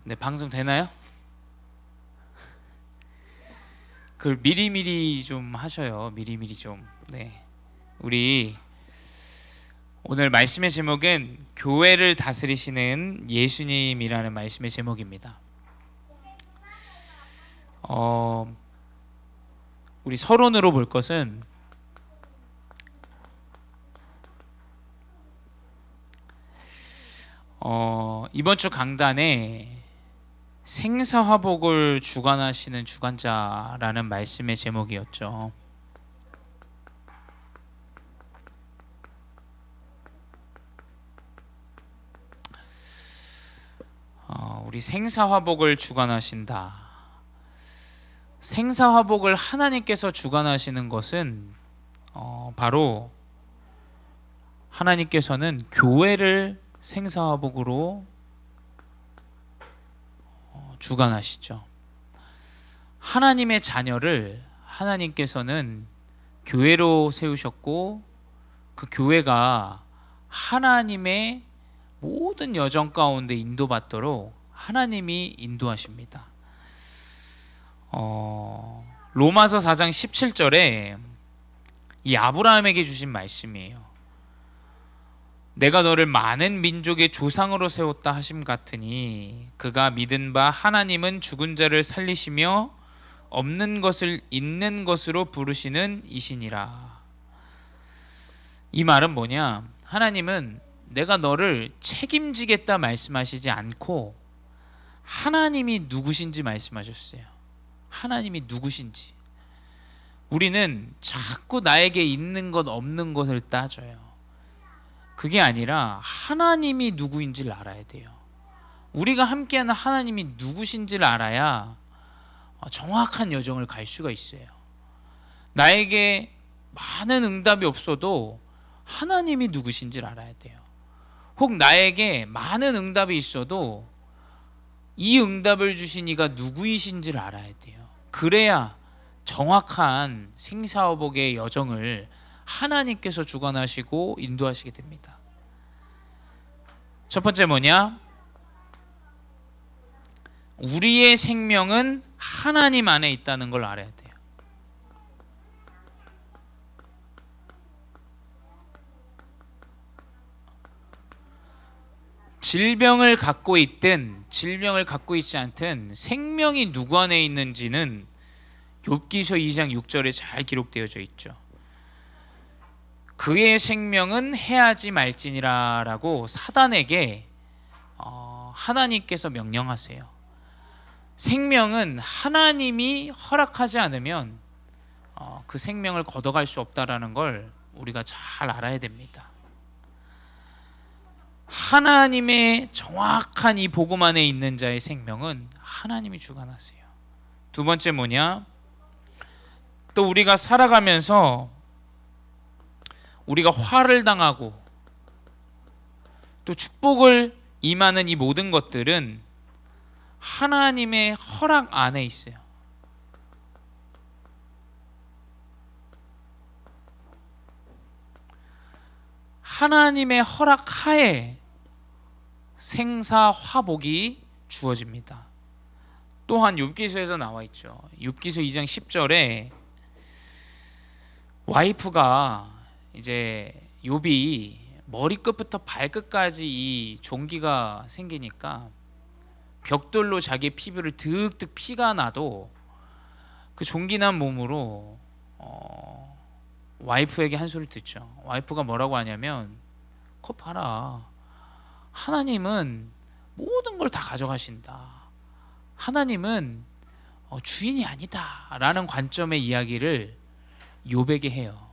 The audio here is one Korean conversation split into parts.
네, 방송 되나요? 그걸 미리미리 좀 하셔요. 미리미리 좀. 네. 우리 오늘 말씀의 제목은 교회를 다스리시는 예수님이라는 말씀의 제목입니다. 어, 우리 서론으로 볼 것은 이번 주 강단에 생사화복을 주관하시는 주관자라는 말씀의 제목이었죠. 우리 생사화복을 주관하신다. 생사화복을 하나님께서 주관하시는 것은 바로 하나님께서는 교회를 생사화복으로 주관하시죠. 하나님의 자녀를 하나님께서는 교회로 세우셨고 그 교회가 하나님의 모든 여정 가운데 인도받도록 하나님이 인도하십니다. 로마서 4장 17절에 이 아브라함에게 주신 말씀이에요. 내가 너를 많은 민족의 조상으로 세웠다 하심 같으니 그가 믿은 바 하나님은 죽은 자를 살리시며 없는 것을 있는 것으로 부르시는 이시니라. 이 말은 뭐냐? 하나님은 내가 너를 책임지겠다 말씀하시지 않고 하나님이 누구신지 말씀하셨어요. 하나님이 누구신지. 우리는 자꾸 나에게 있는 것 없는 것을 따져요. 그게 아니라 하나님이 누구인지를 알아야 돼요. 우리가 함께하는 하나님이 누구신지를 알아야 정확한 여정을 갈 수가 있어요. 나에게 많은 응답이 없어도 하나님이 누구신지를 알아야 돼요. 혹 나에게 많은 응답이 있어도 이 응답을 주신 이가 누구이신지를 알아야 돼요. 그래야 정확한 생사화복의 여정을 하나님께서 주관하시고 인도하시게 됩니다. 첫 번째 뭐냐? 우리의 생명은 하나님 안에 있다는 걸 알아야 돼요. 질병을 갖고 있든 질병을 갖고 있지 않든 생명이 누구 안에 있는지는 욥기서 2장 6절에 잘 기록되어져 있죠. 그의 생명은 해하지 말지니라라고 사단에게 하나님께서 명령하세요. 생명은 하나님이 허락하지 않으면 그 생명을 걷어갈 수 없다라는 걸 우리가 잘 알아야 됩니다. 하나님의 정확한 이 복음 안에 있는 자의 생명은 하나님이 주관하세요. 두 번째 뭐냐? 또 우리가 살아가면서 우리가 화를 당하고 또 축복을 임하는 이 모든 것들은 하나님의 허락 안에 있어요. 하나님의 허락 하에 생사화복이 주어집니다. 또한 욥기서에서 나와 있죠. 욥기서 2장 10절에 와이프가 이제 욥이 머리끝부터 발끝까지 이 종기가 생기니까 벽돌로 자기 피부를 득득 피가 나도 그 종기난 몸으로 와이프에게 한 소리를 듣죠. 와이프가 뭐라고 하냐면 그거 봐라, 하나님은 모든 걸 다 가져가신다. 하나님은 주인이 아니다 라는 관점의 이야기를 욥에게 해요.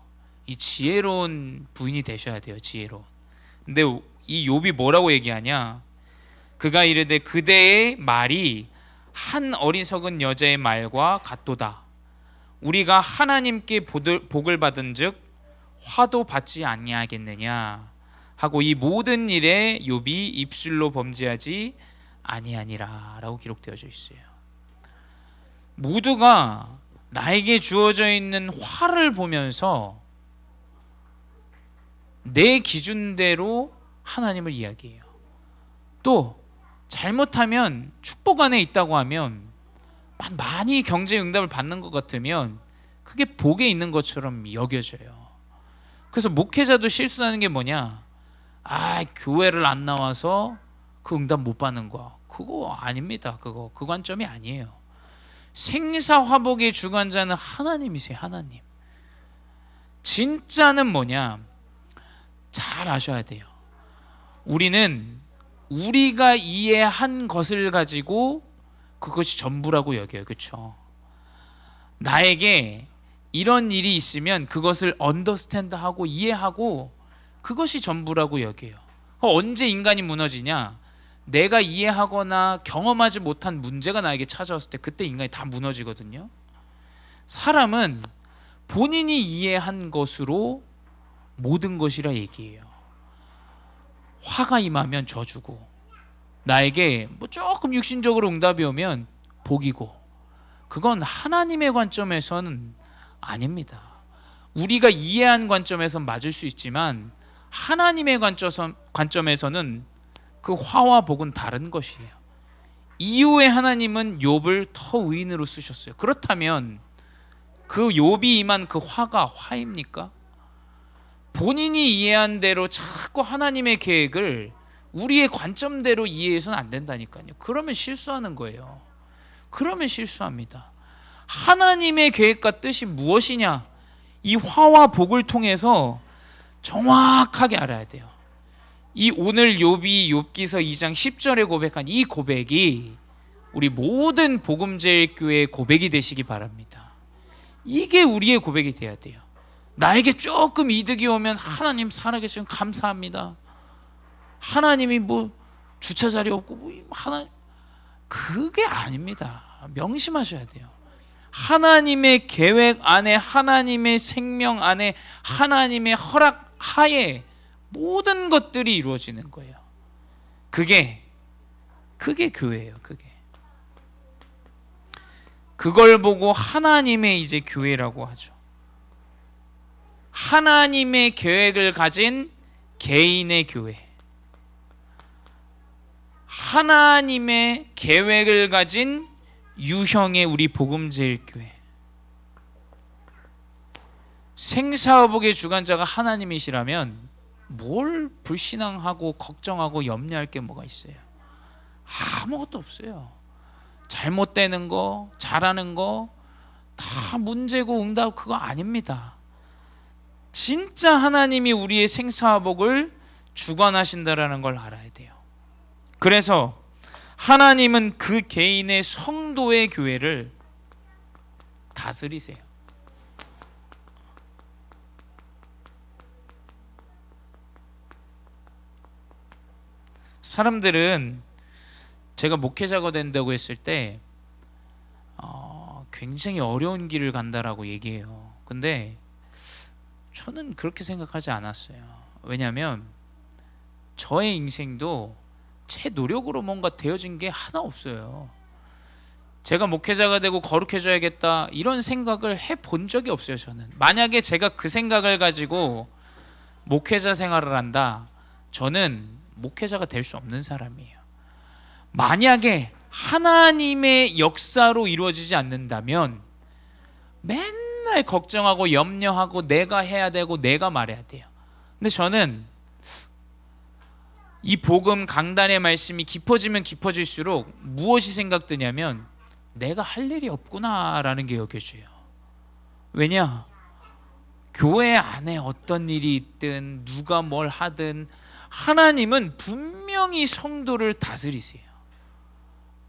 이 지혜로운 부인이 되셔야 돼요. 지혜로운. 근데 이 욥이 뭐라고 얘기하냐? 그가 이르되 그대의 말이 한 어리석은 여자의 말과 같도다. 우리가 하나님께 복을 받은즉 화도 받지 아니하겠느냐 하고 이 모든 일에 욥이 입술로 범죄하지 아니하니라 라고 기록되어져 있어요. 모두가 나에게 주어져 있는 화를 보면서 내 기준대로 하나님을 이야기해요. 또 잘못하면 축복 안에 있다고 하면 많이 경제 응답을 받는 것 같으면 그게 복에 있는 것처럼 여겨져요. 그래서 목회자도 실수하는 게 뭐냐? 교회를 안 나와서 그 응답 못 받는 거. 그거 아닙니다. 그 관점이 아니에요. 생사화복의 주관자는 하나님이세요. 하나님. 진짜는 뭐냐? 잘 아셔야 돼요. 우리는 우리가 이해한 것을 가지고 그것이 전부라고 여겨요. 그렇죠? 나에게 이런 일이 있으면 그것을 언더스탠드하고 이해하고 그것이 전부라고 여겨요. 언제 인간이 무너지냐? 내가 이해하거나 경험하지 못한 문제가 나에게 찾아왔을 때 그때 인간이 다 무너지거든요. 사람은 본인이 이해한 것으로 모든 것이라 얘기해요. 화가 임하면 저주고, 나에게 조금 육신적으로 응답이 오면 복이고, 그건 하나님의 관점에서는 아닙니다. 우리가 이해한 관점에서는 맞을 수 있지만 하나님의 관점에서는 그 화와 복은 다른 것이에요. 이후에 하나님은 욥을 더 의인으로 쓰셨어요. 그렇다면 그 욥이 임한 그 화가 화입니까? 본인이 이해한 대로 자꾸 하나님의 계획을 우리의 관점대로 이해해서는 안 된다니까요. 그러면 실수하는 거예요. 그러면 실수합니다. 하나님의 계획과 뜻이 무엇이냐? 이 화와 복을 통해서 정확하게 알아야 돼요. 이 오늘 욥이 욥기서 2장 10절에 고백한 이 고백이 우리 모든 복음제일교회의 고백이 되시기 바랍니다. 이게 우리의 고백이 돼야 돼요. 나에게 조금 이득이 오면 하나님 살아계시면 감사합니다. 하나님이 주차 자리 없고 하나님, 그게 아닙니다. 명심하셔야 돼요. 하나님의 계획 안에, 하나님의 생명 안에, 하나님의 허락 하에 모든 것들이 이루어지는 거예요. 그게 교회예요. 그걸 보고 하나님의 이제 교회라고 하죠. 하나님의 계획을 가진 개인의 교회, 하나님의 계획을 가진 유형의 우리 복음제일교회. 생사화복의 주관자가 하나님이시라면 뭘 불신앙하고 걱정하고 염려할 게 뭐가 있어요? 아무것도 없어요. 잘못되는 거, 잘하는 거 다 문제고 응답, 그거 아닙니다. 진짜 하나님이 우리의 생사화복을 주관하신다라는 걸 알아야 돼요. 그래서 하나님은 그 개인의 성도의 교회를 다스리세요. 사람들은 제가 목회자가 된다고 했을 때 굉장히 어려운 길을 간다라고 얘기해요. 근데 저는 그렇게 생각하지 않았어요. 왜냐하면 저의 인생도 제 노력으로 뭔가 되어진 게 하나 없어요. 제가 목회자가 되고 거룩해져야겠다 이런 생각을 해본 적이 없어요. 저는 만약에 제가 그 생각을 가지고 목회자 생활을 한다, 저는 목회자가 될 수 없는 사람이에요. 만약에 하나님의 역사로 이루어지지 않는다면 맨날 걱정하고 염려하고 내가 해야 되고 내가 말해야 돼요. 근데 저는 이 복음 강단의 말씀이 깊어지면 깊어질수록 무엇이 생각드냐면 내가 할 일이 없구나라는 게 여겨져요. 왜냐? 교회 안에 어떤 일이 있든 누가 뭘 하든 하나님은 분명히 성도를 다스리세요.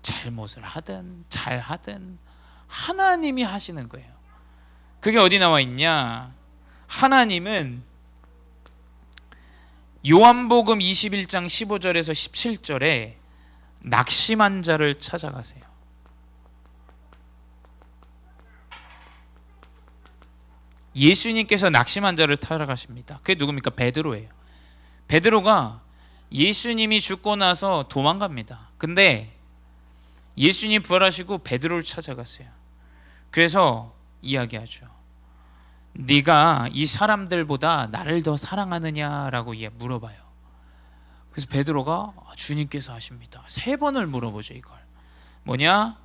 잘못을 하든 잘하든 하나님이 하시는 거예요. 그게 어디 나와 있냐? 하나님은 요한복음 21장 15절에서 17절에 낙심한 자를 찾아가세요. 예수님께서 낙심한 자를 찾아가십니다. 그게 누굽니까? 베드로예요. 베드로가 예수님이 죽고 나서 도망갑니다. 근데 예수님 부활하시고 베드로를 찾아갔어요. 그래서 이야기하죠. 네가 이 사람들보다 나를 더 사랑하느냐라고 물어봐요. 그래서 베드로가 주님께서 하십니다. 3번을 물어보죠. 이걸 뭐냐?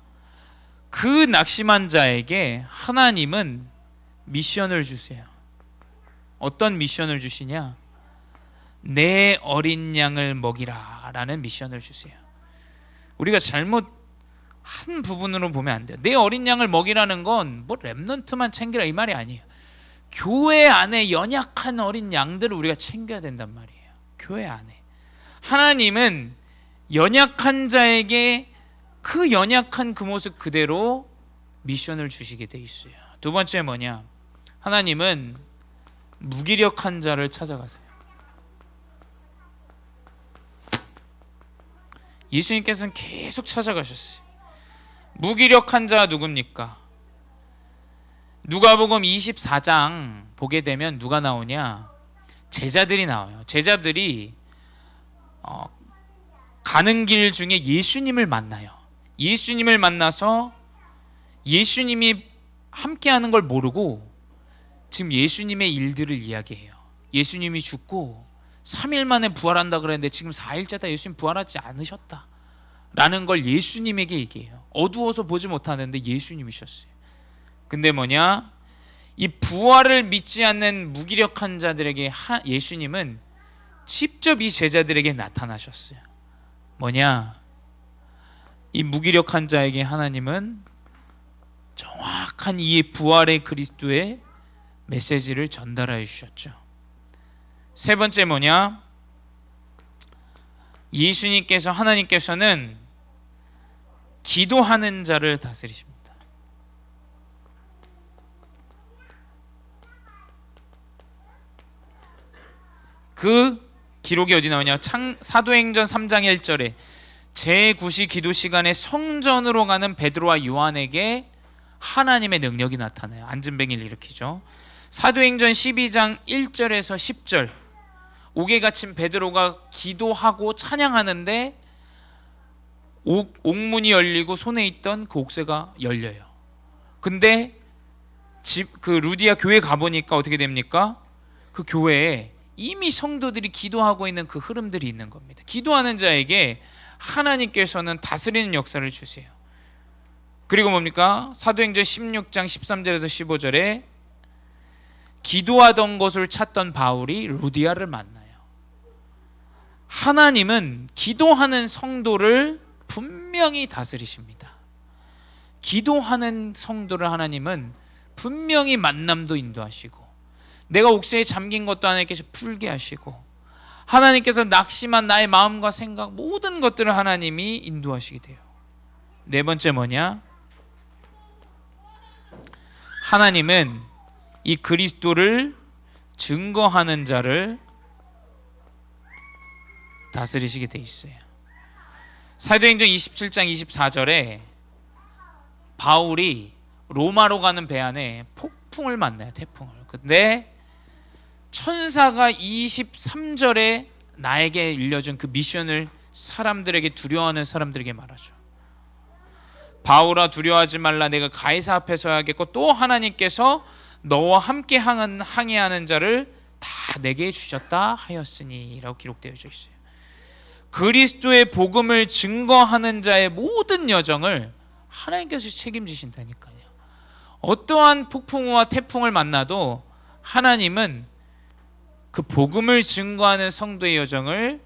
그 낙심한 자에게 하나님은 미션을 주세요. 어떤 미션을 주시냐? 내 어린 양을 먹이라 라는 미션을 주세요. 우리가 잘못 한 부분으로 보면 안 돼요. 내 어린 양을 먹이라는 건 뭐 렘넌트만 챙기라 이 말이 아니에요. 교회 안에 연약한 어린 양들을 우리가 챙겨야 된단 말이에요. 교회 안에 하나님은 연약한 자에게 그 연약한 그 모습 그대로 미션을 주시게 돼 있어요. 두 번째 뭐냐? 하나님은 무기력한 자를 찾아가세요. 예수님께서는 계속 찾아가셨어요. 무기력한 자 누굽니까? 누가복음 24장 보게 되면 누가 나오냐? 제자들이 나와요. 제자들이 가는 길 중에 예수님을 만나요. 예수님을 만나서 예수님이 함께하는 걸 모르고 지금 예수님의 일들을 이야기해요. 예수님이 죽고 3일 만에 부활한다 그랬는데 지금 4일째다 예수님 부활하지 않으셨다 라는 걸 예수님에게 얘기해요. 어두워서 보지 못하는데 예수님이셨어요. 근데 뭐냐? 이 부활을 믿지 않는 무기력한 자들에게 예수님은 직접 이 제자들에게 나타나셨어요. 뭐냐? 이 무기력한 자에게 하나님은 정확한 이 부활의 그리스도의 메시지를 전달해 주셨죠. 세 번째 뭐냐? 하나님께서는 기도하는 자를 다스리십니다. 그 기록이 어디 나오냐? 사도행전 3장 1절에 제9시 기도 시간에 성전으로 가는 베드로와 요한에게 하나님의 능력이 나타나요. 안진뱅이를 일으키죠. 사도행전 12장 1절에서 10절 옥에 갇힌 베드로가 기도하고 찬양하는데 옥문이 열리고 손에 있던 그 옥새가 열려요. 근데 그 루디아 교회 가보니까 어떻게 됩니까? 그 교회에 이미 성도들이 기도하고 있는 그 흐름들이 있는 겁니다. 기도하는 자에게 하나님께서는 다스리는 역사를 주세요. 그리고 뭡니까? 사도행전 16장 13절에서 15절에 기도하던 곳을 찾던 바울이 루디아를 만나요. 하나님은 기도하는 성도를 분명히 다스리십니다. 기도하는 성도를 하나님은 분명히 만남도 인도하시고 내가 옥새에 잠긴 것도 하나님께서 풀게 하시고 하나님께서 낙심한 나의 마음과 생각 모든 것들을 하나님이 인도하시게 돼요. 네 번째 뭐냐? 하나님은 이 그리스도를 증거하는 자를 다스리시게 돼 있어요. 사도행전 27장 24절에 바울이 로마로 가는 배 안에 폭풍을 만나요. 태풍을. 근데 천사가 23절에 나에게 일려준 그 미션을 사람들에게 두려워하는 사람들에게 말하죠. 바울아 두려워하지 말라. 내가 가이사 앞에 서야겠고 또 하나님께서 너와 함께 항해하는 자를 다 내게 주셨다 하였으니 라고 기록되어 있어요. 그리스도의 복음을 증거하는 자의 모든 여정을 하나님께서 책임지신다니까요. 어떠한 폭풍우와 태풍을 만나도 하나님은 그 복음을 증거하는 성도의 여정을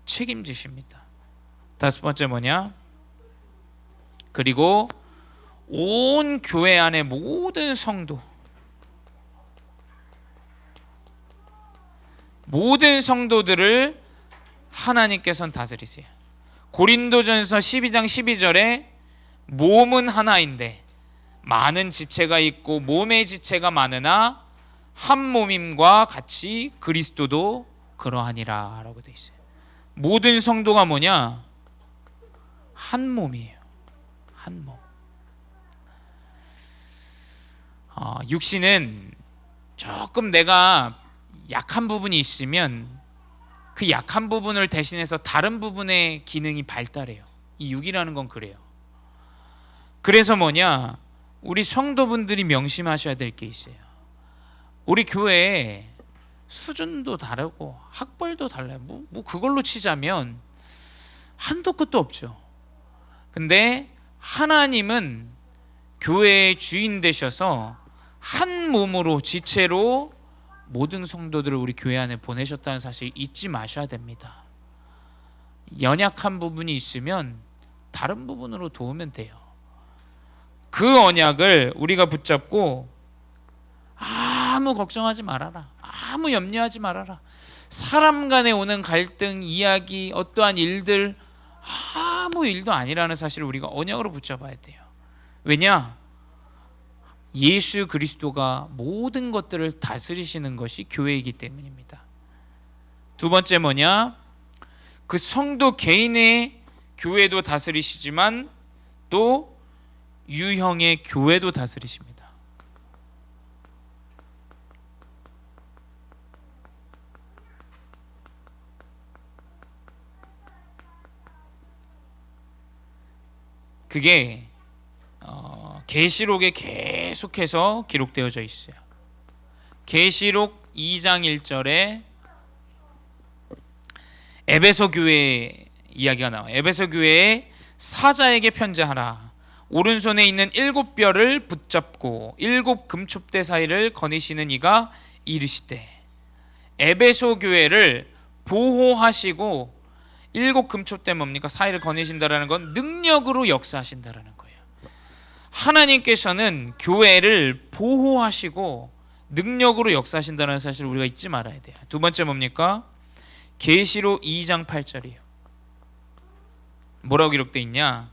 책임지십니다. 다섯 번째 뭐냐? 그리고 온 교회 안의 모든 성도들을 하나님께서는 다스리세요. 고린도전서 12장 12절에 몸은 하나인데 많은 지체가 있고 몸의 지체가 많으나 한 몸임과 같이 그리스도도 그러하니라 라고 되어 있어요. 모든 성도가 뭐냐? 한 몸이에요. 한 몸. 육신은 조금 내가 약한 부분이 있으면 그 약한 부분을 대신해서 다른 부분의 기능이 발달해요. 이 육이라는 건 그래요. 그래서 뭐냐? 우리 성도분들이 명심하셔야 될 게 있어요. 우리 교회에 수준도 다르고 학벌도 달라요. 뭐 그걸로 치자면 한도 끝도 없죠. 근데 하나님은 교회의 주인 되셔서 한 몸으로 지체로 모든 성도들을 우리 교회 안에 보내셨다는 사실 잊지 마셔야 됩니다. 연약한 부분이 있으면 다른 부분으로 도우면 돼요. 그 언약을 우리가 붙잡고 아무 걱정하지 말아라. 아무 염려하지 말아라. 사람 간에 오는 갈등, 이야기, 어떠한 일들 아무 일도 아니라는 사실을 우리가 언약으로 붙잡아야 돼요. 왜냐? 예수 그리스도가 모든 것들을 다스리시는 것이 교회이기 때문입니다. 두 번째 뭐냐? 그 성도 개인의 교회도 다스리시지만 또 유형의 교회도 다스리십니다. 그게 계시록에 계속해서 기록되어져 있어요. 계시록 2장 1절에 에베소 교회 이야기가 나와요. 에베소 교회에 사자에게 편지하라. 오른손에 있는 7뼈를 붙잡고 7 금촛대 사이를 거니시는 이가 이르시되, 에베소 교회를 보호하시고 7 금촛대 뭡니까? 사이를 거니신다라는 건 능력으로 역사하신다라는 거예요. 하나님께서는 교회를 보호하시고 능력으로 역사하신다는 사실을 우리가 잊지 말아야 돼요. 두 번째 뭡니까? 계시록 2장 8절이에요. 뭐라고 기록되어 있냐?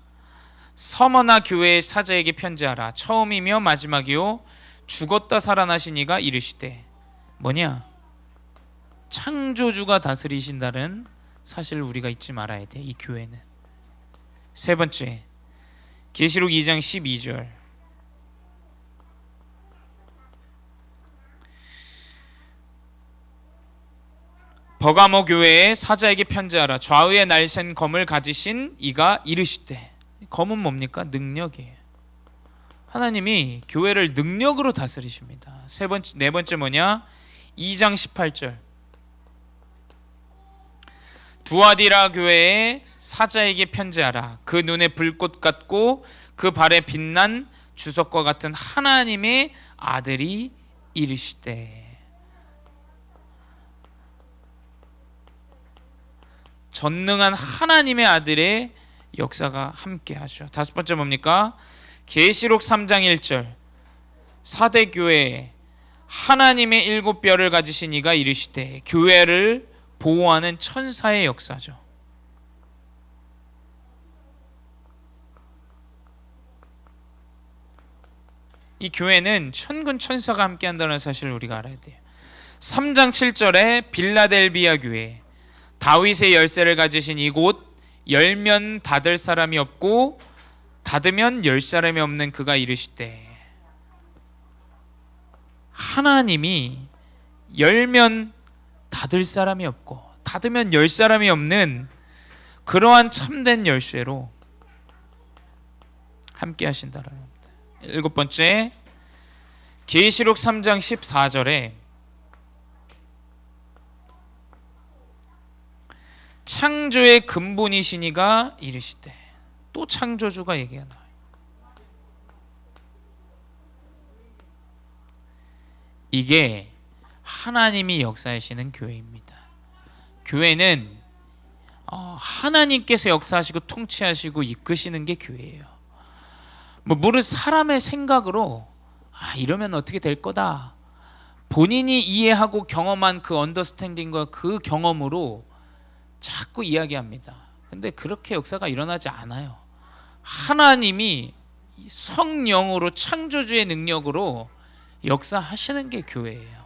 서머나 교회의 사자에게 편지하라. 처음이며 마지막이요 죽었다 살아나신 이가 이르시되, 뭐냐? 창조주가 다스리신다는 사실을 우리가 잊지 말아야 돼. 이 교회는. 세 번째, 계시록 2장 12절. 버가모 교회의 사자에게 편지하라. 좌우에 날쌘 검을 가지신 이가 이르시되. 검은 뭡니까? 능력이에요. 하나님이 교회를 능력으로 다스리십니다. 네 번째 뭐냐? 2장 18절. 두아디라 교회의 사자에게 편지하라. 그 눈에 불꽃 같고 그 발에 빛난 주석과 같은 하나님의 아들이 이르시되. 전능한 하나님의 아들의 역사가 함께하죠. 다섯 번째 뭡니까? 계시록 3장 1절. 사대 교회에 하나님의 7뼈를 가지신 이가 이르시되. 교회를 보호하는 천사의 역사죠. 이 교회는 천군 천사가 함께한다는 사실을 우리가 알아야 돼요. 3장 7절에 빌라델비아 교회, 다윗의 열쇠를 가지신 이곳, 열면 닫을 사람이 없고 닫으면 열 사람이 없는 그가 이르시되. 하나님이 열면 닫을 사람이 없고 닫으면 열 사람이 없는 그러한 참된 열쇠로 함께 하신다라는 겁니다. 일곱 번째, 계시록 3장 14절에 창조의 근본이시니가 이르시되. 또 창조주가 얘기가 나와요. 이게 하나님이 역사하시는 교회입니다. 교회는 하나님께서 역사하시고 통치하시고 이끄시는 게 교회예요. 물론 사람의 생각으로 이러면 어떻게 될 거다, 본인이 이해하고 경험한 그 언더스탠딩과 그 경험으로 자꾸 이야기합니다. 근데 그렇게 역사가 일어나지 않아요. 하나님이 성령으로 창조주의 능력으로 역사하시는 게 교회예요.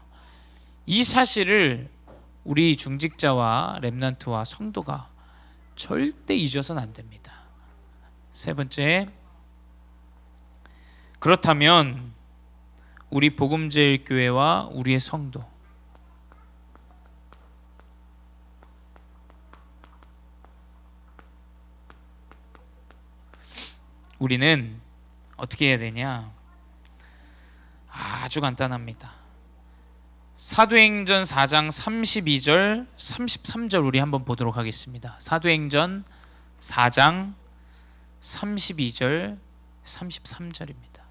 이 사실을 우리 중직자와 렘넌트와 성도가 절대 잊어서는 안 됩니다. 세 번째, 그렇다면 우리 복음제일교회와 우리의 성도, 우리는 어떻게 해야 되냐? 아주 간단합니다. 사도행전 4장 32절 33절 우리 한번 보도록 하겠습니다. 사도행전 4장 32절 33절입니다.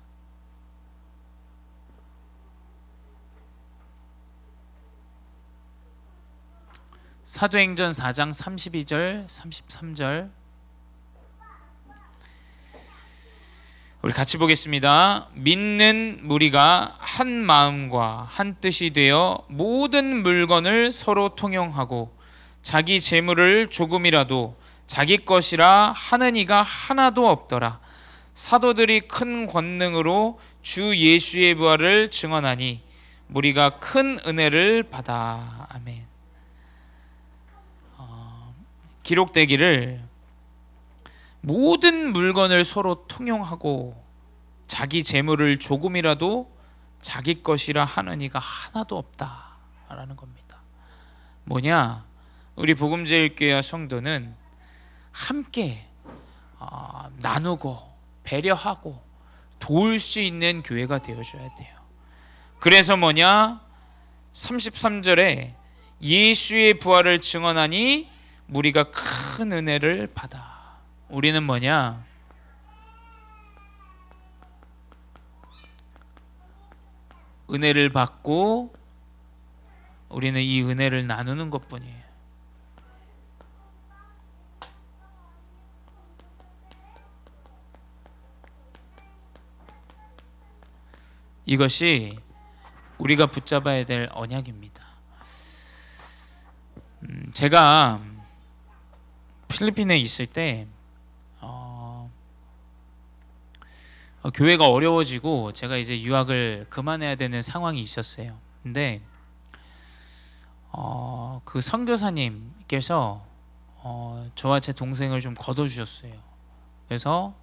사도행전 4장 32절 33절 우리 같이 보겠습니다. 믿는 무리가 한 마음과 한 뜻이 되어 모든 물건을 서로 통용하고 자기 재물을 조금이라도 자기 것이라 하는 이가 하나도 없더라. 사도들이 큰 권능으로 주 예수의 부활을 증언하니 무리가 큰 은혜를 받아. 아멘. 기록되기를 모든 물건을 서로 통용하고 자기 재물을 조금이라도 자기 것이라 하는 이가 하나도 없다라는 겁니다. 뭐냐? 우리 복음제일교회 성도는 함께 나누고 배려하고 도울 수 있는 교회가 되어줘야 돼요. 그래서 뭐냐? 33절에 예수의 부활을 증언하니 무리가 큰 은혜를 받아. 우리는 뭐냐? 은혜를 받고 우리는 이 은혜를 나누는 것뿐이에요. 이것이 우리가 붙잡아야 될 언약입니다. 제가 필리핀에 있을 때 교회가 어려워지고 제가 이제 유학을 그만해야 되는 상황이 있었어요. 근데 그 선교사님께서 저와 제 동생을 좀 걷어주셨어요. 그래서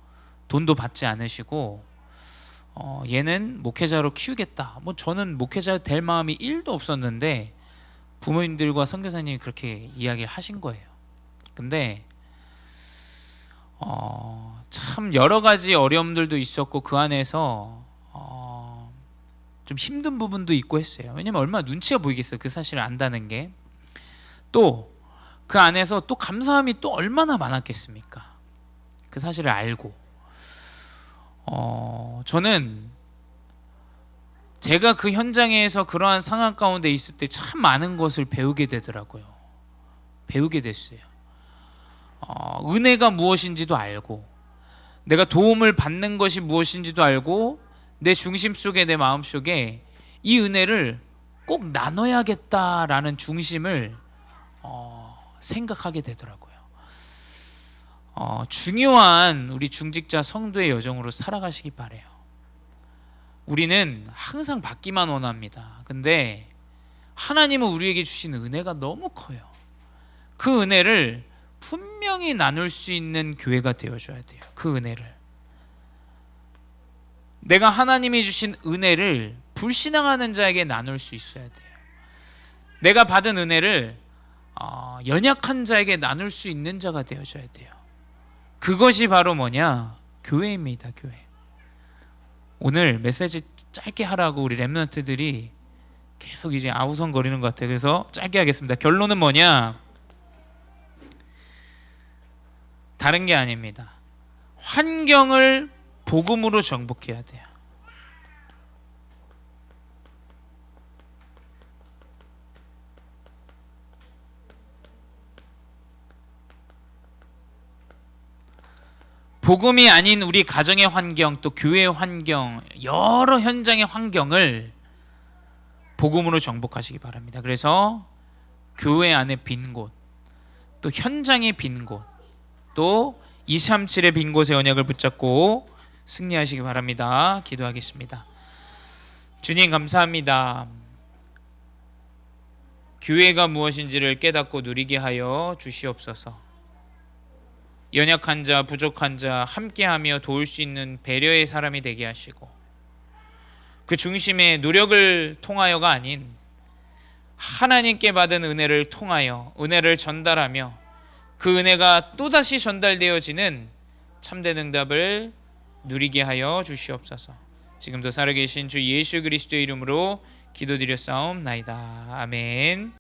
돈도 받지 않으시고 얘는 목회자로 키우겠다. 뭐 저는 목회자 될 마음이 1도 없었는데 부모님들과 선교사님이 그렇게 이야기를 하신 거예요. 근데 참 여러 가지 어려움들도 있었고 그 안에서 좀 힘든 부분도 있고 했어요. 왜냐면 얼마나 눈치가 보이겠어요. 그 사실을 안다는 게. 또 그 안에서 또 감사함이 또 얼마나 많았겠습니까? 그 사실을 알고 저는 제가 그 현장에서 그러한 상황 가운데 있을 때 참 많은 것을 배우게 되더라고요. 배우게 됐어요. 은혜가 무엇인지도 알고 내가 도움을 받는 것이 무엇인지도 알고 내 중심 속에 내 마음 속에 이 은혜를 꼭 나눠야겠다라는 중심을 생각하게 되더라고요. 중요한 우리 중직자 성도의 여정으로 살아가시기 바래요. 우리는 항상 받기만 원합니다. 근데 하나님은 우리에게 주신 은혜가 너무 커요. 그 은혜를 분명히 나눌 수 있는 교회가 되어줘야 돼요. 그 은혜를 내가 하나님이 주신 은혜를 불신앙하는 자에게 나눌 수 있어야 돼요. 내가 받은 은혜를 연약한 자에게 나눌 수 있는 자가 되어줘야 돼요. 그것이 바로 뭐냐? 교회입니다. 교회. 오늘 메시지 짧게 하라고 우리 렘넌트들이 계속 이제 아우성거리는 것 같아요. 그래서 짧게 하겠습니다. 결론은 뭐냐? 다른 게 아닙니다. 환경을 복음으로 정복해야 돼요. 복음이 아닌 우리 가정의 환경, 또 교회의 환경, 여러 현장의 환경을 복음으로 정복하시기 바랍니다. 그래서 교회 안에 빈 곳, 또 현장의 빈 곳, 또 237의 빈 곳의 언약을 붙잡고 승리하시기 바랍니다. 기도하겠습니다. 주님 감사합니다. 교회가 무엇인지를 깨닫고 누리게 하여 주시옵소서. 연약한 자, 부족한 자 함께하며 도울 수 있는 배려의 사람이 되게 하시고 그 중심에 노력을 통하여가 아닌 하나님께 받은 은혜를 통하여 은혜를 전달하며 그 은혜가 또다시 전달되어지는 참된 응답을 누리게 하여 주시옵소서. 지금도 살아계신 주 예수 그리스도의 이름으로 기도드려 싸움나이다. 아멘.